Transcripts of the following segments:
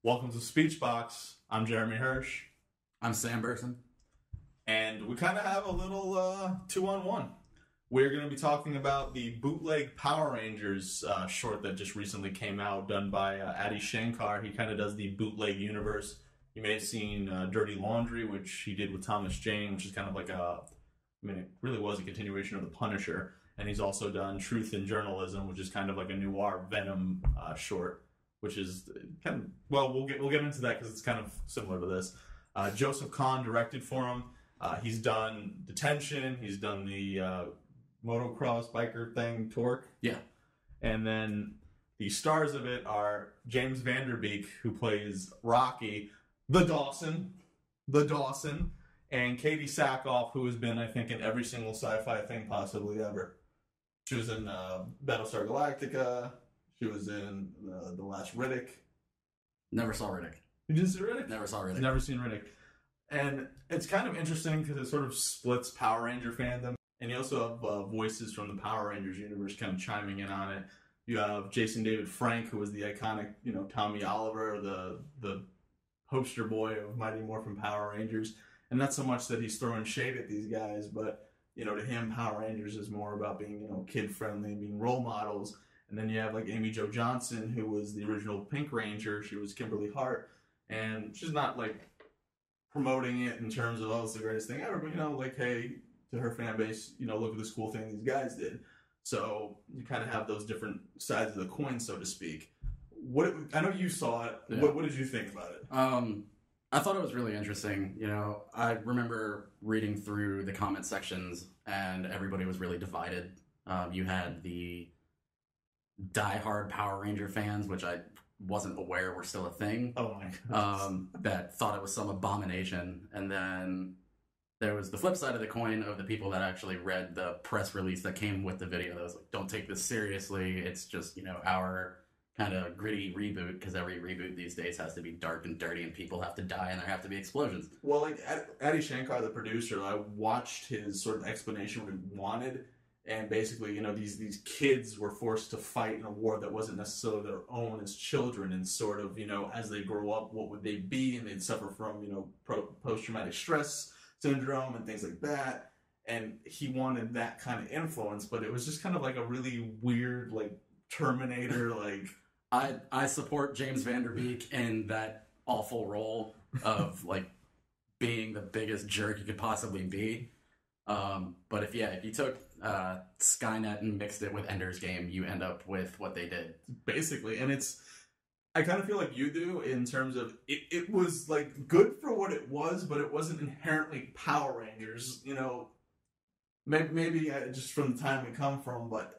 Welcome to Speechbox. I'm Jeremy Hirsch. I'm Sam Burson. And we kind of have a little 2-on-1. We're going to be talking about the Bootleg Power Rangers short that just recently came out, done by Adi Shankar. He kind of does the Bootleg universe. You may have seen Dirty Laundry, which he did with Thomas Jane, which is kind of like it really was a continuation of The Punisher. And he's also done Truth in Journalism, which is kind of like a noir Venom short, which is kind of, well, we'll get into that because it's kind of similar to this. Joseph Kahn directed for him. He's done Detention. He's done the motocross biker thing, Torque. Yeah. And then the stars of it are James Van Der Beek, who plays Rocky, the Dawson, and Katie Sackhoff, who has been, I think, in every single sci-fi thing possibly ever. She was in Battlestar Galactica. She was in The Last Riddick. Never saw Riddick. You didn't see Riddick? Never saw Riddick. Never seen Riddick. And it's kind of interesting because it sort of splits Power Ranger fandom. And you also have voices from the Power Rangers universe kind of chiming in on it. You have Jason David Frank, who was the iconic, Tommy Oliver, the poster boy of Mighty Morphin Power Rangers. And not so much that he's throwing shade at these guys, but, to him, Power Rangers is more about being, kid-friendly and being role models. And then you have, like, Amy Jo Johnson, who was the original Pink Ranger. She was Kimberly Hart. And she's not, like, promoting it in terms of, it's the greatest thing ever. But, hey, to her fan base, look at this cool thing these guys did. So you kind of have those different sides of the coin, so to speak. I know you saw it. Yeah. What did you think about it? I thought it was really interesting. I remember reading through the comment sections, and everybody was really divided. You had the diehard Power Ranger fans, which I wasn't aware were still a thing. Oh my goodness. That thought it was some abomination. And then there was the flip side of the coin of the people that actually read the press release that came with the video that was like, don't take this seriously. It's just, our kind of gritty reboot, because every reboot these days has to be dark and dirty and people have to die and there have to be explosions. Well, like Adi Shankar, the producer, I watched his sort of explanation what he wanted. And basically, these kids were forced to fight in a war that wasn't necessarily their own as children. And sort of, as they grow up, what would they be? And they'd suffer from, post-traumatic stress syndrome and things like that. And he wanted that kind of influence, but it was just kind of like a really weird, like, Terminator, like... I support James Van Der Beek in that awful role of, like, being the biggest jerk you could possibly be. But if you took Skynet and mixed it with Ender's Game, you end up with what they did. Basically. And I kind of feel like you do in terms of, it was, like, good for what it was, but it wasn't inherently Power Rangers, Maybe just from the time we come from, but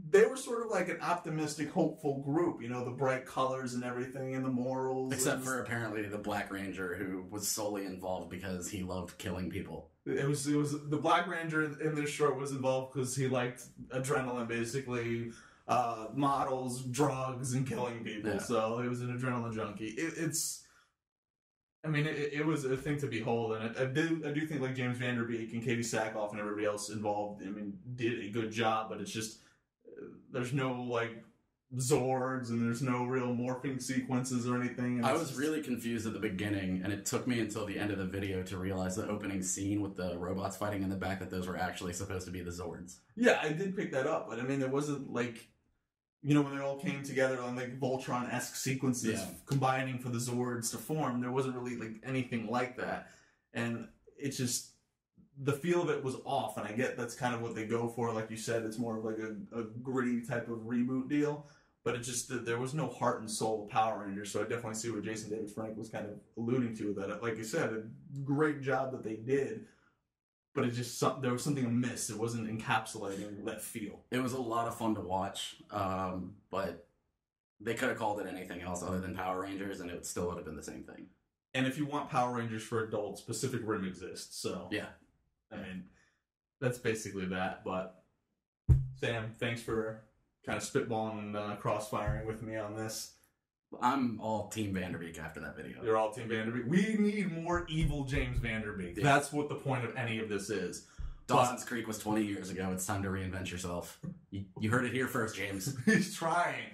they were sort of like an optimistic, hopeful group, the bright colors and everything and the morals. Except for apparently the Black Ranger, who was solely involved because he loved killing people. It was the Black Ranger in this short was involved because he liked adrenaline, basically, models, drugs, and killing people. Yeah. So he was an adrenaline junkie. It was a thing to behold, and I do think, like, James Van Der Beek and Katie Sackhoff and everybody else involved, did a good job, but it's just, there's no, like, Zords, and there's no real morphing sequences or anything. I was really confused at the beginning, and it took me until the end of the video to realize the opening scene with the robots fighting in the back that those were actually supposed to be the Zords. Yeah, I did pick that up, but it wasn't like, when they all came together on, like, Voltron-esque sequences, combining for the Zords to form, there wasn't really, like, anything like that. And it's just, the feel of it was off, and I get that's kind of what they go for. Like you said, it's more of like a gritty type of reboot deal. But it just, there was no heart and soul of Power Rangers, so I definitely see what Jason David Frank was kind of alluding to. That, like you said, a great job that they did, but it just, there was something amiss. It wasn't encapsulating that feel. It was a lot of fun to watch, but they could have called it anything else other than Power Rangers, and it still would have been the same thing. And if you want Power Rangers for adults, Pacific Rim exists, so... Yeah. That's basically that, but Sam, thanks for kind of spitballing and cross-firing with me on this. I'm all Team Van Der Beek after that video. You're all Team Van Der Beek. We need more evil James Van Der Beek. Yeah. That's what the point of any of this is. Dawson's Creek was 20 years ago. It's time to reinvent yourself. You heard it here first, James. He's trying.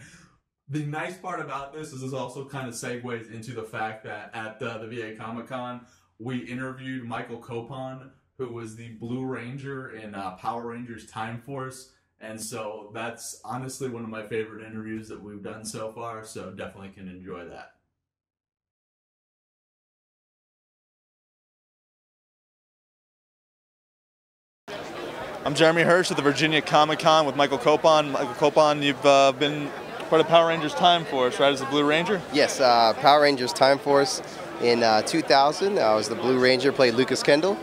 The nice part about this is this also kind of segues into the fact that at the VA Comic-Con, we interviewed Michael Copon, who was the Blue Ranger in Power Rangers Time Force. And so that's honestly one of my favorite interviews that we've done so far, so definitely can enjoy that. I'm Jeremy Hirsch at the Virginia Comic-Con with Michael Copon. Michael Copon, you've been part of Power Rangers Time Force, right, as the Blue Ranger? Yes, Power Rangers Time Force in 2000. I was the Blue Ranger, played Lucas Kendall,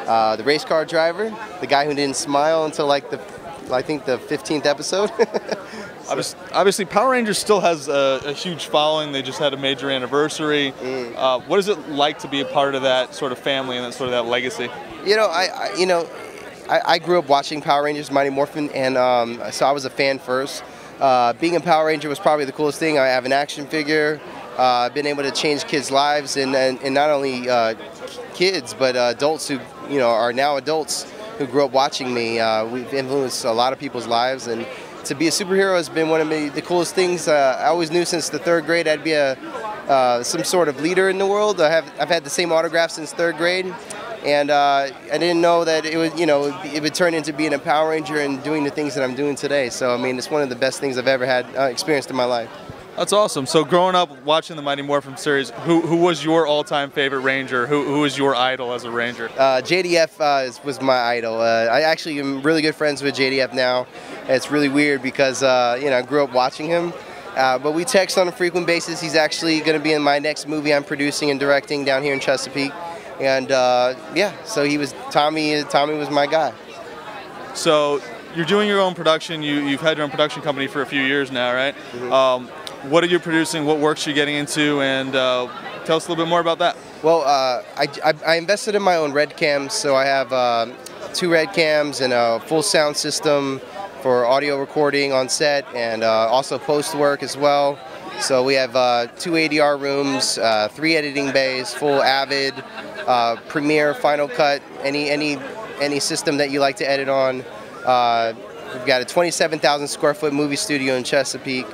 the race car driver, the guy who didn't smile until like I think the 15th episode. Obviously, Power Rangers still has a huge following. They just had a major anniversary. What is it like to be a part of that sort of family and that sort of that legacy? You know, I grew up watching Power Rangers, Mighty Morphin, and so I was a fan first. Being a Power Ranger was probably the coolest thing. I have an action figure. I've been able to change kids' lives, and not only kids, but adults who are now adults who grew up watching me. We've influenced a lot of people's lives, and to be a superhero has been one of the coolest things. I always knew since the 3rd grade I'd be some sort of leader in the world. I've had the same autograph since 3rd grade. And I didn't know that it would turn into being a Power Ranger and doing the things that I'm doing today. So I mean, it's one of the best things I've ever had experienced in my life. That's awesome. So growing up watching the Mighty Morphin series, who was your all-time favorite Ranger? Who was your idol as a Ranger? JDF was my idol. I actually am really good friends with JDF now. It's really weird because I grew up watching him. But we text on a frequent basis. He's actually going to be in my next movie I'm producing and directing down here in Chesapeake. And yeah, so he was Tommy was my guy. So you're doing your own production. You've had your own production company for a few years now, right? Mm-hmm. What are you producing? What works are you getting into? And tell us a little bit more about that. Well, I invested in my own red cams, so I have 2 red cams and a full sound system for audio recording on set, and also post work as well. So we have 2 ADR rooms, 3 editing bays, full Avid, Premiere, Final Cut, any system that you like to edit on. We've got a 27,000 square foot movie studio in Chesapeake,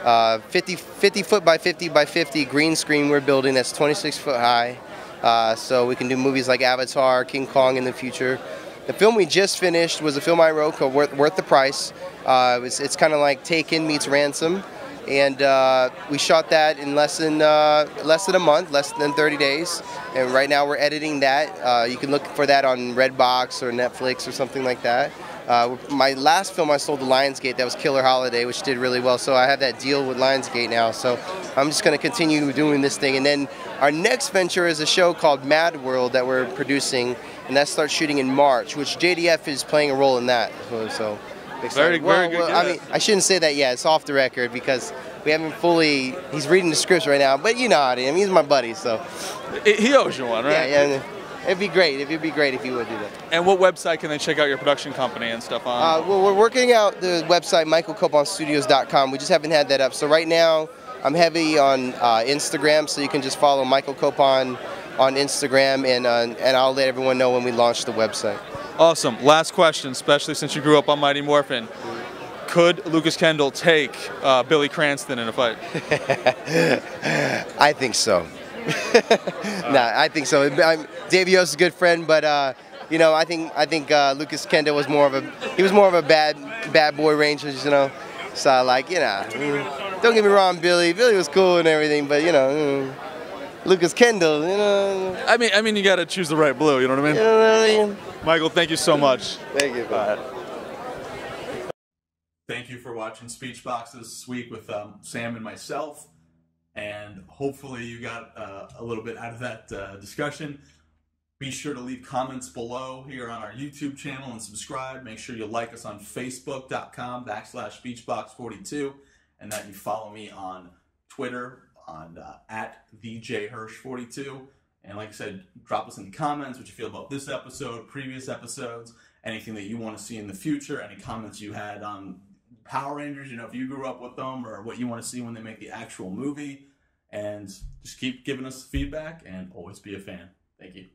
50 foot by 50 by 50 green screen we're building that's 26 foot high. So we can do movies like Avatar, King Kong in the future. The film we just finished was a film I wrote called Worth the Price. It's kind of like Taken meets Ransom. And we shot that in less than a month, less than 30 days. And right now we're editing that. You can look for that on Redbox or Netflix or something like that. My last film I sold to Lionsgate, that was Killer Holiday, which did really well. So I have that deal with Lionsgate now. So I'm just going to continue doing this thing. And then our next venture is a show called Mad World that we're producing. And that starts shooting in March, which JDF is playing a role in that. So. Very good. I mean, I shouldn't say that yet. It's off the record because we haven't fully. He's reading the scripts right now, but you know how it is. I mean, he's my buddy, so. He owes you one, right? Yeah. It'd be great. It'd be great if you would do that. And what website can they check out your production company and stuff on? Well, we're working out the website michaelcoponstudios.com. We just haven't had that up. So right now, I'm heavy on Instagram, so you can just follow Michael Copon on Instagram, and I'll let everyone know when we launch the website. Awesome. Last question, especially since you grew up on Mighty Morphin. Could Lucas Kendall take Billy Cranston in a fight? I think so. I think so. Dave Yost is a good friend, but I think Lucas Kendall was more of a bad boy Ranger, So don't get me wrong, Billy was cool and everything, but Lucas Kendall, I mean, you got to choose the right blue. You know what I mean? You know what I mean? Michael, thank you so much. Thank you. Thank you for watching Speechbox this week with Sam and myself, and hopefully you got a little bit out of that discussion. Be sure to leave comments below here on our YouTube channel and subscribe. Make sure you like us on Facebook.com/Speechbox42, and that you follow me on Twitter on @TheJHirsch42. And like I said, drop us in the comments what you feel about this episode, previous episodes, anything that you want to see in the future, any comments you had on Power Rangers, if you grew up with them, or what you want to see when they make the actual movie. And just keep giving us feedback and always be a fan. Thank you.